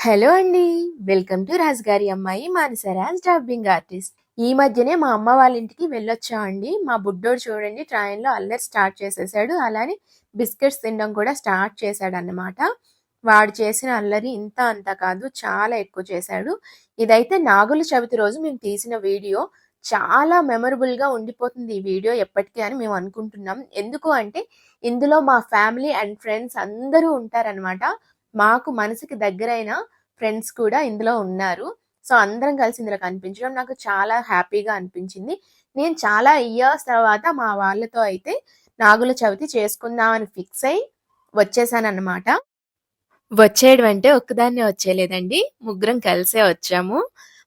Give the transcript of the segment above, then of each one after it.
Hello అండి. Welcome to రాజుగారి అమ్మాయి మానస రాజ్ డబ్బింగ్ ఆర్టిస్ట్. ఈ మధ్యనే మా అమ్మ వాళ్ళ ఇంటికి వెళ్ళొచ్చామండి. మా బుడ్డోడు చూడండి ట్రైన్‌లో అల్లరి స్టార్ట్ చేసేసాడు. అలానే బిస్కెట్స్ తినడం కూడా స్టార్ట్ చేశాడన్నమాట. వాడు చేసిన అల్లరి ఇంత అంత కాదు, చాలా ఎక్కువ చేశాడు. ఇదైతే నాగుల చవితి రోజు మేము తీసిన వీడియో. చాలా మెమరబుల్‌గా ఉండిపోతుంది ఈ వీడియో ఎప్పటికి అని మేము అనుకుంటున్నాం. ఎందుకు అంటే ఇందులో మా ఫ్యామిలీ అండ్ ఫ్రెండ్స్ అందరూ ఉంటారనమాట. మాకు మనసుకి దగ్గరైన ఫ్రెండ్స్ కూడా ఇందులో ఉన్నారు. సో, అందరం కలిసి ఇందులో కనిపించడం నాకు చాలా హ్యాపీగా అనిపించింది. నేను చాలా ఇయర్స్ తర్వాత మా వాళ్ళతో అయితే నాగుల చవితి చేసుకుందాం అని ఫిక్స్ అయ్యి వచ్చేసానన్నమాట. వచ్చేయడం అంటే ఒక్కదాన్నే వచ్చేయలేదండి. ముగ్గురం కలిసే వచ్చాము.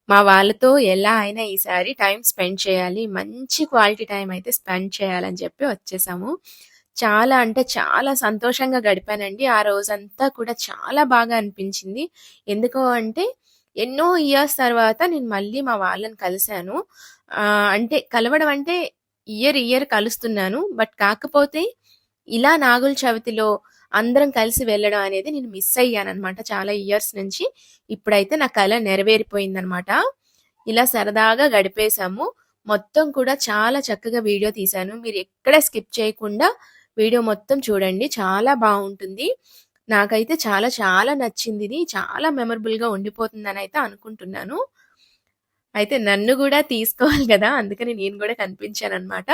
మా వాళ్ళతో ఎలా అయినా ఈసారి టైమ్ స్పెండ్ చేయాలి. మంచి క్వాలిటీ టైమ్ అయితే స్పెండ్ చేయాలని చెప్పి వచ్చేసాము. చాలా అంటే చాలా సంతోషంగా గడిపానండి. ఆ రోజంతా కూడా చాలా బాగా అనిపించింది. ఎందుకు అంటే ఎన్నో ఇయర్స్ తర్వాత నేను మళ్ళీ మా వాళ్ళని కలిసాను. అంటే కలవడం అంటే ఇయర్ కలుస్తున్నాను. బట్ కాకపోతే ఇలా నాగుల చవితిలో అందరం కలిసి వెళ్ళడం అనేది నేను మిస్ అయ్యాననమాట చాలా ఇయర్స్ నుంచి. ఇప్పుడైతే నా కల నెరవేరిపోయిందనమాట. ఇలా సరదాగా గడిపేశాము. మొత్తం కూడా చాలా చక్కగా వీడియో తీశాను. మీరు ఎక్కడ స్కిప్ చేయకుండా వీడియో మొత్తం చూడండి. చాలా బావుంటుంది. నాకైతే చాలా చాలా నచ్చిందిది. చాలా మెమరబుల్‌గా ఉండిపోతుందనైతే అనుకుంటున్నాను. అయితే నన్ను గూడా తీసుకోవాలి గదా! అందుకని నేను గూడా కనిపించాననమాట.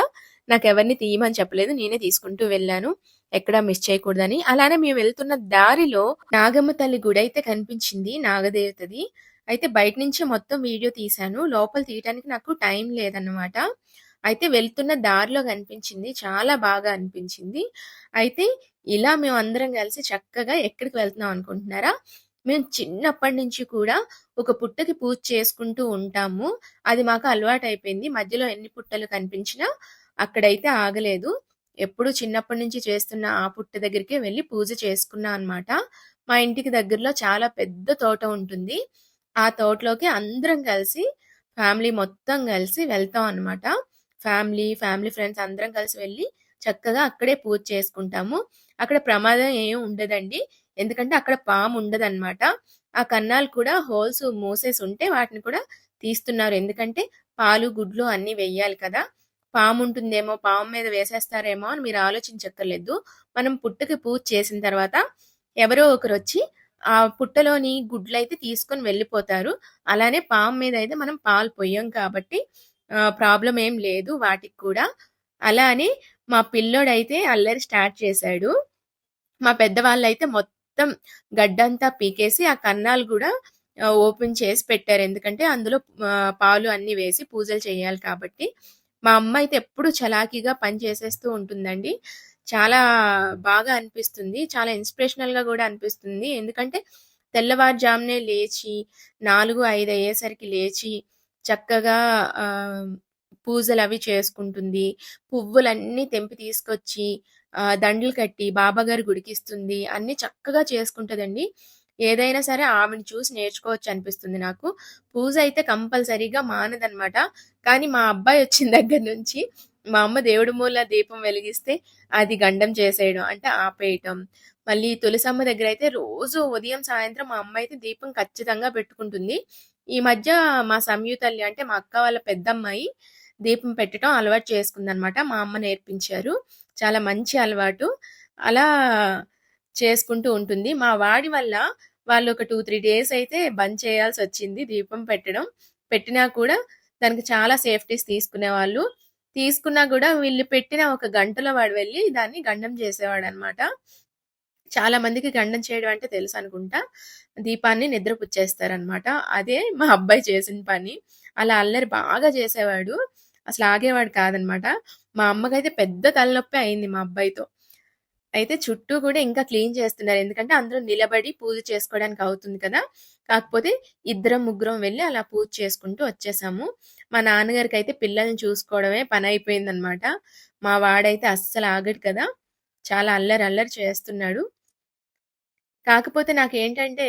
నాకెవరిని తీయమని చెప్పలేదు. నేనే తీసుకుంటూ వెళ్ళాను. ఎక్కడా మిస్ చేయకూడదని. అలానే మేము వెళ్తున్న దారిలో నాగమ్మ తల్లి గుడైతే కనిపించింది. నాగదేవతది. అయితే బయట నుంచే మొత్తం వీడియో తీశాను. లోపల తీయటానికి నాకు టైం లేదన్నమాట. అయితే వెళ్తున్న దారిలో కనిపించింది. చాలా బాగా అనిపించింది. అయితే ఇలా మేమందరం కలిసి చక్కగా ఎక్కడికి వెళ్తున్నాం అనుకుంటున్నారా? మేము చిన్నప్పటి నుంచి కూడా ఒక పుట్టకి పూజ చేసుకుంటూ ఉంటాము. అది మాకు అలవాటయిపోయింది. మధ్యలో ఎన్ని పుట్టలు కనిపించినా అక్కడైతే ఆగలేదు. ఎప్పుడు చిన్నప్పటి నుంచి చేస్తున్న ఆ పుట్ట దగ్గరికే వెళ్లి పూజ చేసుకున్నా అన్నమాట. మా ఇంటికి దగ్గరలో చాలా పెద్ద తోట ఉంటుంది. ఆ తోటలోకి అందరం కలిసి ఫ్యామిలీ మొత్తం కలిసి వెళ్తాం అన్నమాట. ఫ్యామిలీ ఫ్రెండ్స్ అందరం కలిసి వెళ్లి చక్కగా అక్కడే పూజ చేసుకుంటాము. అక్కడ ప్రమాదం ఏం ఉండదండి. ఎందుకంటే అక్కడ పాము ఉండదన్నమాట. ఆ కన్నాలు కూడా హోల్స్ మూసేసి ఉంటే వాటిని కూడా తీస్తున్నారు. ఎందుకంటే పాలు, గుడ్లు అన్నీ వెయ్యాలి కదా! పాముంటుందేమో, పాము మీద వేసేస్తారేమో అని మీరు ఆలోచించక్కర్లేదు. మనం పుట్టకి పూజ చేసిన తర్వాత ఎవరో ఒకరొచ్చి ఆ పుట్టలోని గుడ్లయితే తీసుకొని వెళ్ళిపోతారు. అలానే పాము మీదయితే మనం పాలు పొయ్యం కాబట్టి ప్రాబ్లమ్ ఏం లేదు వాటికి కూడా. అలా అని మా పిల్లోడైతే అల్లరి స్టార్ట్ చేశాడు. మా పెద్దవాళ్ళైతే మొత్తం గడ్డంతా పీకేసి, ఆ కన్నాలు గూడా ఓపెన్ చేసి పెట్టారు. ఎందుకంటే అందులో పాలు అన్నీ వేసి పూజలు చేయాలి కాబట్టి. మా అమ్మ అయితే ఎప్పుడు చలాకీగా పని చేసేస్తూ ఉంటుందండి. చాలా బాగా అనిపిస్తుంది. చాలా ఇన్స్‌పిరేషనల్‌గా గూడా అనిపిస్తుంది. ఎందుకంటే తెల్లవారుజామునే లేచి 4, 5 అయ్యేసరికి లేచి చక్కగా ఆహ్, పూజలవి చేసుకుంటుంది. పువ్వులన్నీ తెంపి తీసుకొచ్చి దండలు కట్టి బాబాగారి గుడికిస్తుంది. అన్నీ చక్కగా చేసుకుంటదండి. ఏదైనా సరే ఆమెను చూసి నేర్చుకోవచ్చనిపిస్తుంది నాకు. పూజ అయితే కంపల్సరీగా మానదనమాట. కానీ మా అబ్బాయొచ్చిన దగ్గర నుంచి మా అమ్మ దేవుడి మూల దీపం వెలిగిస్తే అది గండం చేసేయడం. అంటే ఆపేయటం. మళ్ళీ తులసమ్మ దగ్గరైతే రోజు ఉదయం, సాయంత్రం మా అమ్మ అయితే దీపం ఖచ్చితంగా పెట్టుకుంటుంది. ఈ మధ్య మా సంయూతల్లి అంటే మా అక్క వాళ్ళ పెద్దమ్మాయి దీపం పెట్టటం అలవాటు చేసుకుందనమాట. మా అమ్మ నేర్పించారు. చాలా మంచి అలవాటు. అలా చేసుకుంటూ ఉంటుంది. మా వాడి వల్ల వాళ్ళు ఒక 2, 3 డేస్ అయితే బంద్ చేయాల్సొచ్చింది దీపం పెట్టడం. పెట్టినా కూడా దానికి చాలా సేఫ్టీస్ తీసుకునేవాళ్ళు. తీసుకున్నా గూడా వీళ్ళు పెట్టిన ఒక గంటలో వాడు వెళ్లి దాన్ని గండం చేసేవాడనమాట. చాలా మందికి గండం చేయడం అంటే తెలుసనుకుంటా. దీపాన్ని నిద్రపుచ్చేస్తారనమాట. అదే మా అబ్బాయి చేసిన పని. అలా అల్లరి బాగా చేసేవాడు. అసలు ఆగేవాడు కాదనమాట. మా అమ్మకైతే పెద్ద తలనొప్పే అయింది మా అబ్బాయితో. అయితే చుట్టూ కూడా ఇంకా క్లీన్ చేస్తున్నారు. ఎందుకంటే అందరూ నిలబడి పూజ చేసుకోవడానికి అవుతుంది కదా! కాకపోతే ఇద్దరం, ముగ్గురం వెళ్లి అలా పూజ చేసుకుంటూ వచ్చేసాము. మా నాన్నగారికైతే పిల్లల్ని చూసుకోవడమే పనైపోయిందనమాట. మా వాడైతే అస్సలు ఆగడు కదా! చాలా అల్లరి అల్లరి చేస్తున్నాడు. కాకపోతే నాకేంటంటే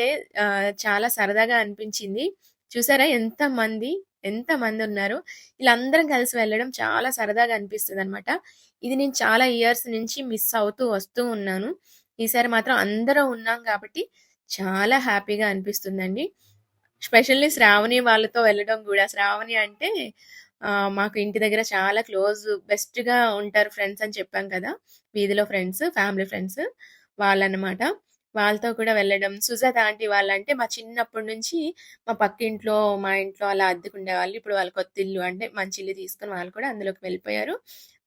చాలా సరదాగా అనిపించింది. చూసారా ఎంతమందున్నారో. ఈళ్ళందరం కలిసి వెళ్ళడం చాలా సరదాగా అనిపిస్తదనమాట. ఇది నేను చాలా ఇయర్స్ నుంచి మిస్ అవుతూ వస్తూ ఉన్నాను. ఈసారి మాత్రం అందరం ఉన్నాం కాబట్టి చాలా హ్యాపీగా అనిపిస్తుందండి. స్పెషల్లీ శ్రావణి వాళ్ళతో వెళ్ళడం గూడా. శ్రావణి అంటే మాకు ఇంటి దగ్గర చాలా బెస్ట్‌గా ఉంటారు ఫ్రెండ్స్ అని చెప్పాం కదా! వీధిలో ఫ్రెండ్స్, ఫ్యామిలీ ఫ్రెండ్స్ వాళ్ళనమాట. వాళ్ళతో కూడా వెళ్ళడం. సుజాత ఆంటీ వాళ్ళంటే మా చిన్నప్పటి నుంచి మా పక్కింట్లో, మా ఇంట్లో అలా అద్దెకుండేవాళ్ళు. ఇప్పుడు వాళ్ళు కొత్త ఇల్లు అంటే మంచి ఇల్లు తీసుకొని వాళ్ళు కూడా అందులోకి వెళ్ళిపోయారు.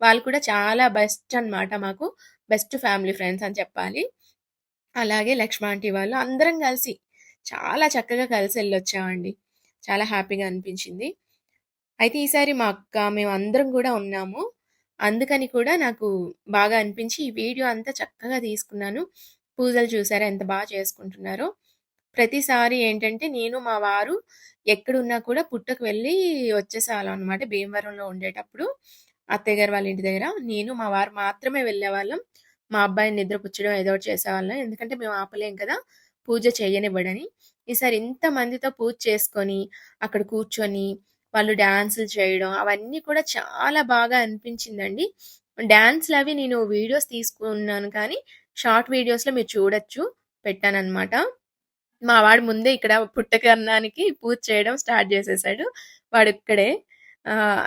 వాళ్ళు కూడా చాలా బెస్ట్ అన్నమాట మాకు. బెస్ట్ ఫ్యామిలీ ఫ్రెండ్స్ అని చెప్పాలి. అలాగే లక్ష్మ ఆంటీ వాళ్ళు అందరం కలిసి చాలా చక్కగా కలిసెళ్ళొచ్చామండి. చాలా హ్యాపీగా అనిపించింది. అయితే ఈసారి మా అక్క, మేమందరం గూడా ఉన్నాము. అందుకని కూడా నాకు బాగా అనిపించి ఈ వీడియో అంతా చక్కగా తీసుకున్నాను. పూజలు చూసారా ఎంత చేసుకుంటున్నారో. ప్రతిసారి ఏంటంటే నేను, మా వారు ఎక్కడున్నా కూడా పుట్టకు వెళ్ళి వచ్చేసేవాళ్ళం అనమాట. భీమవరంలో ఉండేటప్పుడు అత్తయ్య గారు వాళ్ళ ఇంటి దగ్గర. నేను, మా వారు మాత్రమే వెళ్ళేవాళ్ళం. మా అబ్బాయిని నిద్రపుచ్చడం ఏదో ఒకటి చేసేవాళ్ళం. ఎందుకంటే మేము ఆపలేం కదా! పూజ చెయ్యనివ్వడని. ఈసారి ఇంతమందితో పూజ చేసుకొని, అక్కడ కూర్చొని, వాళ్ళు డాన్సులు చేయడం అవన్నీ కూడా చాలా బాగా అనిపించిందండి. డాన్స్‌లవి నేను వీడియోస్ తీసుకున్నాను కానీ, షార్ట్ వీడియోస్‌లో మీరు చూడొచ్చు. పెట్టాననమాట. మా వాడు ముందే ఇక్కడ పుట్టకన్నానికి పూజ చేయడం స్టార్ట్ చేసేసాడు. వాడిక్కడే.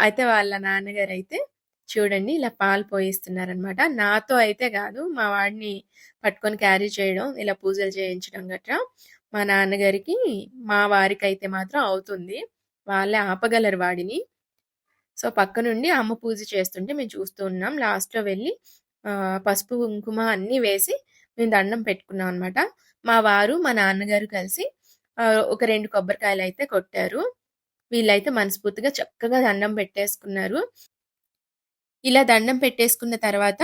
అయితే వాళ్ళ నాన్నగారైతే చూడండి ఇలా పాలు పోయిస్తున్నారనమాట. నాతో అయితే గాదు. మా వాడిని పట్టుకొని క్యారీ చేయడం, ఇలా పూజలు చేయించడం గట్రా. మా నాన్నగారికి, మా వారికైతే మాత్రం అవుతుంది. వాళ్ళే ఆపగలరు వాడిని. సో, పక్కనుండి అమ్మ పూజ చేస్తుంటే మేము చూస్తూ ఉన్నాం. లాస్ట్‌లో వెళ్ళి పసుపు, కుంకుమ అన్నీ వేసి మేము దండం పెట్టుకున్నాం అనమాట. మా వారు, మా నాన్నగారు కలిసి ఒక 2 కొబ్బరికాయలైతే కొట్టారు. వీళ్ళైతే మనస్ఫూర్తిగా చక్కగా దండం పెట్టేసుకున్నారు. ఇలా దండం పెట్టేసుకున్న తర్వాత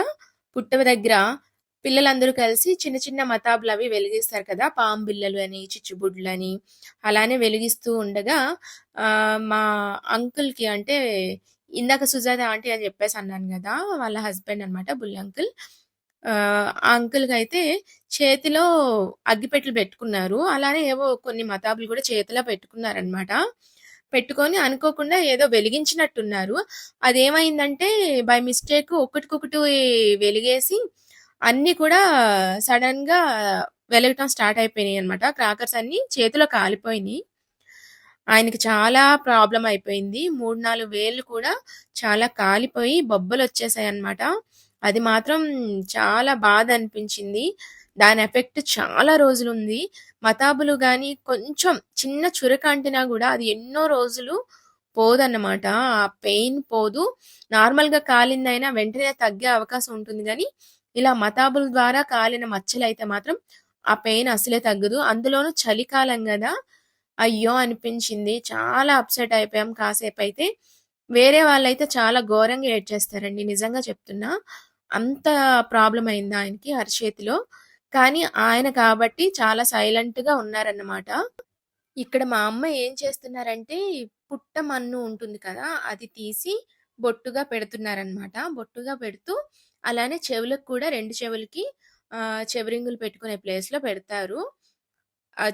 పుట్టవ దగ్గర పిల్లలందరూ కలిసి చిన్న చిన్న మతాబులవి వెలిగిస్తారు కదా! పాము బిళ్ళలు అని, చిచ్చుబుడ్లని అలానే వెలిగిస్తూ ఉండగా మా అంకుల్‌కి అంటే ఇందాక సుజాత ఆంటీ అని చెప్పేసి అన్నాను గదా! వాళ్ళ హస్బెండ్ అనమాట బుల్లి అంకుల్. ఆ అంకుల్‌కైతే చేతిలో అగ్గిపెట్టెలు పెట్టుకున్నారు. అలానే ఏవో కొన్ని మతాబులు కూడా చేతిలో పెట్టుకున్నారనమాట. పెట్టుకొని అనుకోకుండా ఏదో వెలిగించినట్టున్నారు. అదేమైందంటే బై మిస్టేక్ ఒకటికొకటి వెలిగేసి అన్నీ కూడా సడెన్‌గా వెలగటం స్టార్ట్ అయిపోయినాయన్నమాట. క్రాకర్స్ అన్నీ చేతిలో కాలిపోయినియి. ఆయనకి చాలా ప్రాబ్లమ్ అయిపోయింది. 3, 4 వేళ్ళు కూడా చాలా కాలిపోయి బొబ్బలొచ్చేసాయన్నమాట. అది మాత్రం చాలా బాధ అనిపించింది. దాని ఎఫెక్ట్ చాలా రోజులుంది. మతాబులు గాని కొంచెం చిన్న చురక అంటినా గూడా అది ఎన్నో రోజులు పోదన్నమాట. ఆ పెయిన్ పోదు. నార్మల్‌గా కాలిందైనా వెంటనే తగ్గే అవకాశం ఉంటుంది గానీ, ఇలా మతాబుల ద్వారా కాలిన మచ్చలైతే మాత్రం ఆ పెయిన్ అసలే తగ్గదు. అందులోనూ చలికాలం గదా! అయ్యో! అనిపించింది. చాలా అప్‌సెట్ అయిపోయాం కాసేపైతే. వేరే వాళ్ళైతే చాలా ఘోరంగా ఏడ్చేస్తారండి. నిజంగా చెప్తున్నా. అంత ప్రాబ్లమ్ అయింది ఆయనకి అరచేతిలో. కానీ ఆయన కాబట్టి చాలా సైలెంట్‌గా ఉన్నారన్నమాట. ఇక్కడ మా అమ్మ ఏం చేస్తున్నారంటే, పుట్టమన్ను ఉంటుంది కదా! అది తీసి బొట్టుగా పెడుతున్నారనమాట. బొట్టుగా పెడుతూ అలానే చెవులకు కూడా 2 చెవులకి చెవిరింగులు పెట్టుకునే ప్లేస్‌లో పెడతారు.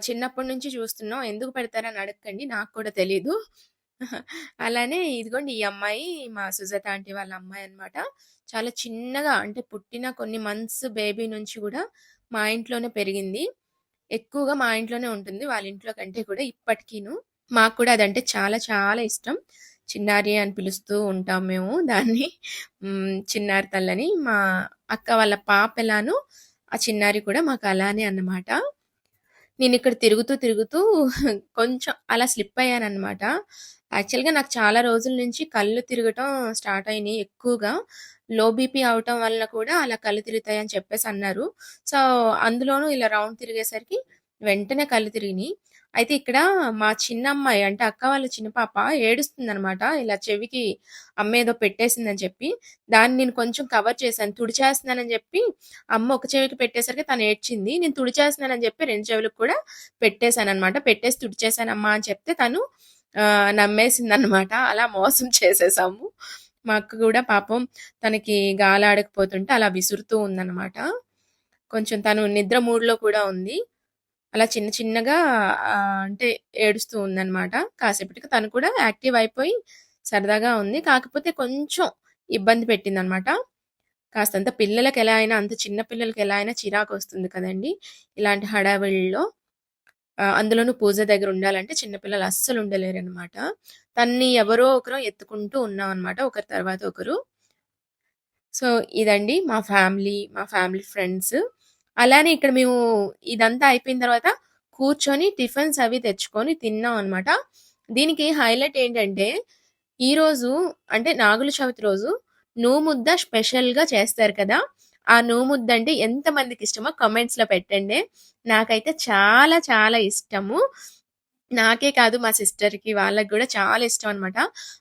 చిన్నప్పటి నుంచి చూస్తున్నాం. ఎందుకు పెడతారని అడగకండి. నాకు కూడా తెలీదు. అలానే ఇదిగోండి ఈ అమ్మాయి మా సుజాత ఆంటీ వాళ్ళ అమ్మాయన్నమాట. చాలా చిన్నగా అంటే పుట్టిన కొన్ని మంత్స్ బేబీ నుంచి గూడా మా ఇంట్లోనే పెరిగింది. ఎక్కువగా మా ఇంట్లోనే ఉంటుంది. వాళ్ళ ఇంట్లో కంటే కూడా ఇప్పటికీను. మాకు కూడా అదంటే చాలా చాలా ఇష్టం. చిన్నారి అని పిలుస్తూ ఉంటాం మేము దాన్ని. చిన్నారి తల్లని. మా అక్క వాళ్ళ పాప ఎలానో ఆ చిన్నారి కూడా మాకు అలానే అన్నమాట. నేనిక్కడ తిరుగుతూ కొంచెం అలా స్లిప్ అయ్యాననమాట. యాక్చువల్‌గా నాకు చాలా రోజుల నుంచి కళ్ళు తిరగటం స్టార్ట్ అయినియి ఎక్కువగా. లో బీపీ అవ్వటం వల్ల కూడా అలా కళ్ళు తిరుగుతాయని చెప్పేసన్నారు. సో, అందులోనూ ఇలా రౌండ్ తిరిగేసరికి వెంటనే కళ్ళు తిరిగినియి. అయితే ఇక్కడ మా చిన్నమ్మాయి అంటే అక్క వాళ్ళ చిన్న పాప ఏడుస్తుందనమాట. ఇలా చెవికి అమ్మ ఏదో పెట్టేసిందని చెప్పి. దాన్ని నేను కొంచెం కవర్ చేశాను. తుడిచేస్తున్నానని చెప్పి అమ్మ ఒక చెవికి పెట్టేసరికి తను ఏడ్చింది. నేను తుడిచేస్తున్నానని చెప్పి 2 చెవులకు కూడా పెట్టేసాననమాట. పెట్టేసి తుడిచేశానమ్మా అని చెప్తే తను నమ్మేసిందనమాట. అలా మోసం చేసేసాము. మా అక్క కూడా పాపం తనకి గాలాడకపోతుంటే అలా విసురుతూ ఉందనమాట. కొంచెం తను నిద్ర మూడ్‌లో కూడా ఉంది. అలా చిన్న చిన్నగా అంటే ఏడుస్తూ ఉందనమాట. కాసేపటికి తను కూడా యాక్టివ్ అయిపోయి సరదాగా ఉంది. కాకపోతే కొంచెం ఇబ్బంది పెట్టిందనమాట. కాస్తంత పిల్లలకెలా అయినా అంత చిన్న పిల్లలకి ఎలా అయినా చిరాకొస్తుంది కదండీ! ఇలాంటి హడావిడిలో. అందులోనూ పూజ దగ్గర ఉండాలంటే చిన్న పిల్లలు అస్సలు ఉండలేరనమాట. తనని ఎవరో ఒకరు ఎత్తుకుంటూ ఉన్నామనమాట ఒకరి తర్వాత ఒకరు. సో, ఇదండి మా ఫ్యామిలీ ఫ్రెండ్స్. అలానే ఇక్కడ మేము ఇదంతా అయిపోయిన తర్వాత కూర్చొని టిఫిన్స్ అవి తెచ్చుకొని తిన్నాం అనమాట. దీనికి హైలైట్ ఏంటంటే, ఈరోజు అంటే నాగుల చవితి రోజు నూముద్ద స్పెషల్‌గా చేస్తారు కదా! ఆ నూముద్ద అంటే ఎంతమందికిష్టమో కామెంట్స్‌లో పెట్టండి. నాకైతే చాలా చాలా ఇష్టము. నాకే కాదు మా సిస్టర్‌కి వాళ్ళకి గూడా చాలా ఇష్టం అనమాట.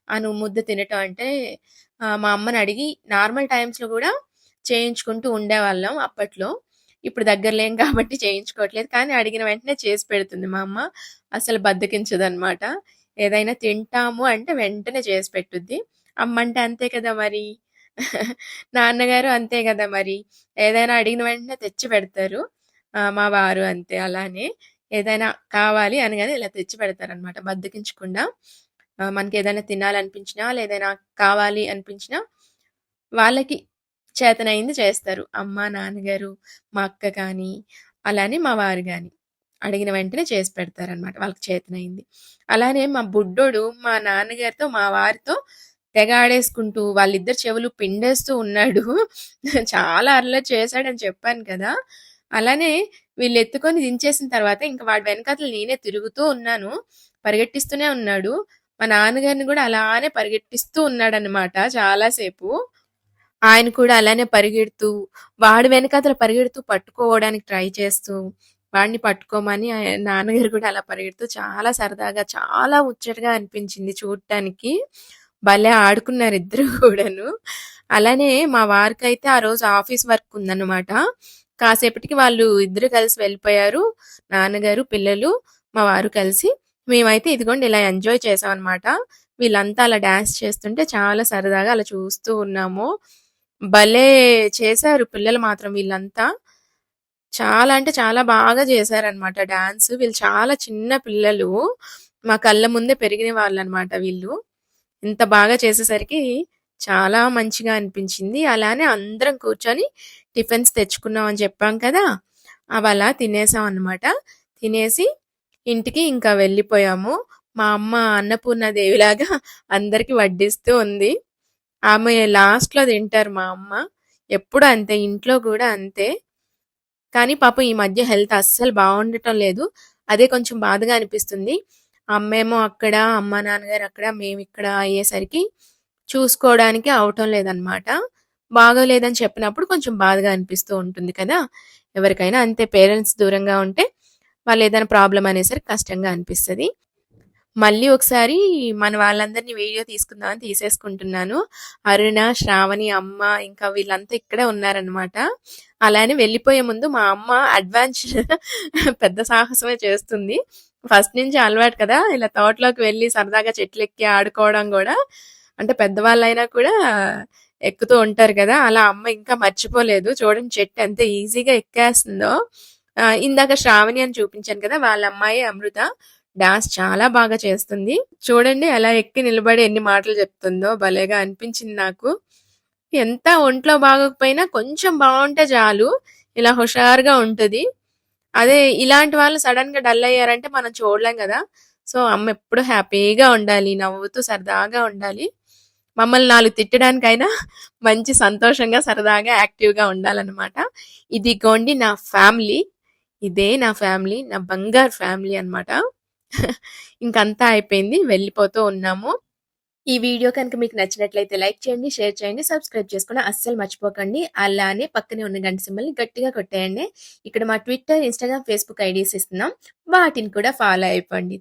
ఆ నూముద్ద తినటం అంటే మా అమ్మని అడిగి నార్మల్ టైమ్స్‌లో గూడా చేయించుకుంటూ ఉండేవాళ్ళం అప్పట్లో. ఇప్పుడు దగ్గర లేం కాబట్టి చేయించుకోవట్లేదు. కానీ అడిగిన వెంటనే చేసి పెడుతుంది మా అమ్మ. అసలు బద్ధకించదనమాట. ఏదైనా తింటాము అంటే వెంటనే చేసి పెట్టుద్ది. అమ్మంటే అంతే కదా మరి. నాన్నగారు అంతే గదా మరి. ఏదైనా అడిగిన వెంటనే తెచ్చి పెడతారు. మా వారు అంతే అలానే. ఏదైనా కావాలి అనగానే ఇలా తెచ్చి పెడతారనమాట బద్ధకించకుండా. మనకేదైనా తినాలనిపించినా, లేదైనా కావాలి అనిపించినా వాళ్ళకి చేతనయింది చేస్తారు. అమ్మ, నాన్నగారు, మా అక్క కానీ, అలానే మా వారు గాని. అడిగిన వెంటనే చేసి పెడతారనమాట వాళ్ళకి చేతనయింది. అలానే మా బుడ్డోడు మా నాన్నగారితో, మా వారితో తెగ ఆడేసుకుంటూ వాళ్ళిద్దరి చెవులు పిండేస్తూ ఉన్నాడు. చాలా అల్లరి చేశాడని చెప్పాను కదా! అలానే వీళ్ళెత్తుకొని దించేసిన తర్వాత ఇంక వాడి వెనకాతల నేనే తిరుగుతూ ఉన్నాను. పరిగెట్టిస్తూనే ఉన్నాడు. మా నాన్నగారిని గూడా అలానే పరిగెట్టిస్తూ ఉన్నాడనమాట చాలా సేపు. ఆయన కూడా అలానే పరిగెడుతూ, వాడి వెనకాతల పరిగెడుతూ పట్టుకోవడానికి ట్రై చేస్తూ, వాడిని పట్టుకోమని నాన్నగారు కూడా అలా పరిగెడుతూ చాలా సరదాగా, చాలా ముచ్చటగా అనిపించింది చూడటానికి. భలే ఆడుకున్నారు ఇద్దరు కూడాను. అలానే మా వారికైతే ఆ రోజు ఆఫీస్ వర్క్ ఉందన్నమాట. కాసేపటికి వాళ్ళు ఇద్దరు కలిసి వెళ్ళిపోయారు. నాన్నగారు, పిల్లలు, మా వారు కలిసి. మేమైతే ఇదిగోండి ఇలా ఎంజాయ్ చేసామన్నమాట. వీళ్ళంతా అలా డాన్స్ చేస్తుంటే చాలా సరదాగా అలా చూస్తూ ఉన్నాము. భలే చేశారు పిల్లలు మాత్రం వీళ్ళంతా. చాలా అంటే చాలా బాగా చేశారనమాట డాన్స్. వీళ్ళు చాలా చిన్న పిల్లలు. మా కళ్ళ ముందే పెరిగిన వాళ్ళనమాట వీళ్ళు. ఇంత బాగా చేసేసరికి చాలా మంచిగా అనిపించింది. అలానే అందరం కూర్చొని టిఫిన్స్ తెచ్చుకున్నాం అని చెప్పాం కదా! అవలా తినేసాం అనమాట. తినేసి ఇంటికి ఇంకా వెళ్ళిపోయాము. మా అమ్మ అన్నపూర్ణాదేవిలాగా అందరికి వడ్డిస్తూ ఉంది. ఆమె లాస్ట్‌లో తింటారు మా అమ్మ. ఎప్పుడు అంతే. ఇంట్లో గూడా అంతే. కానీ పాపం ఈ మధ్య హెల్త్ అస్సలు బావుండటం లేదు. అదే కొంచెం బాధగా అనిపిస్తుంది. అమ్మేమో అక్కడ, అమ్మ, నాన్నగారు అక్కడ, మేమిక్కడ అయ్యేసరికి చూసుకోవడానికి అవటం లేదనమాట. బాగోలేదని చెప్పినప్పుడు కొంచెం బాధగా అనిపిస్తూ ఉంటుంది కదా! ఎవరికైనా అంతే పేరెంట్స్ దూరంగా ఉంటే వాళ్ళేదైనా ప్రాబ్లమ్ అనేసరికి కష్టంగా అనిపిస్తది. మళ్ళీ ఒకసారి మన వాళ్ళందరిని వీడియో తీసుకుందామని తీసేసుకుంటున్నాను. అరుణ, శ్రావణి, అమ్మ ఇంకా వీళ్ళంతా ఇక్కడే ఉన్నారనమాట. అలానే వెళ్ళిపోయే ముందు మా అమ్మ అడ్వెంచర్ పెద్ద సాహసమే చేస్తుంది. ఫస్ట్ నుంచి అలవాటు కదా! ఇలా తోటలోకి వెళ్ళి సరదాగా చెట్లెక్కి ఆడుకోవడం గూడా. అంటే పెద్దవాళ్ళైనా కూడా ఎక్కుతూ ఉంటారు కదా! అలా అమ్మ ఇంకా మర్చిపోలేదు. చూడండి చెట్టు ఎంత ఈజీగా ఎక్కేస్తుందో. ఇందాక శ్రావణి అని చూపించాను కదా! వాళ్ళ అమ్మాయి అమృత. డాన్స్ చాలా బాగా చేస్తుంది. చూడండి అలా ఎక్కి నిలబడి ఎన్ని మాటలు చెప్తుందో భలేగా అనిపించింది నాకు. ఎంత ఒంట్లో బాగోకపోయినా కొంచెం బావుంటే చాలు ఇలా హుషారుగా ఉంటది. అదే ఇలాంటి వాళ్ళు సడెన్‌గా డల్ అయ్యారంటే మనం చూడలేం గదా! సో, అమ్మ ఎప్పుడు హ్యాపీగా ఉండాలి. నవ్వుతూ సరదాగా ఉండాలి. మమ్మల్ని 4 తిట్టడానికైనా మంచి సంతోషంగా, సరదాగా, యాక్టివ్‌గా ఉండాలనమాట. ఇదిగోండి నా ఫ్యామిలీ. ఇదే నా ఫ్యామిలీ. నా బంగారు ఫ్యామిలీ అనమాట. ఇంకంతా అయిపోయింది. వెళ్ళిపోతూ ఉన్నాము. ఈ వీడియో కనుక మీకు నచ్చినట్లయితే లైక్ చేయండి, షేర్ చేయండి, సబ్స్క్రైబ్ చేసుకోవడం అస్సలు మర్చిపోకండి. అలానే పక్కనే ఉన్న గంట సింబల్‌ని గట్టిగా కొట్టేయండి. ఇక్కడ మా ట్విట్టర్, ఇన్‌స్టాగ్రామ్, ఫేస్‌బుక్ ఐడీస్ ఇస్తున్నాం. వాటిని కూడా ఫాలో అయిపోండి.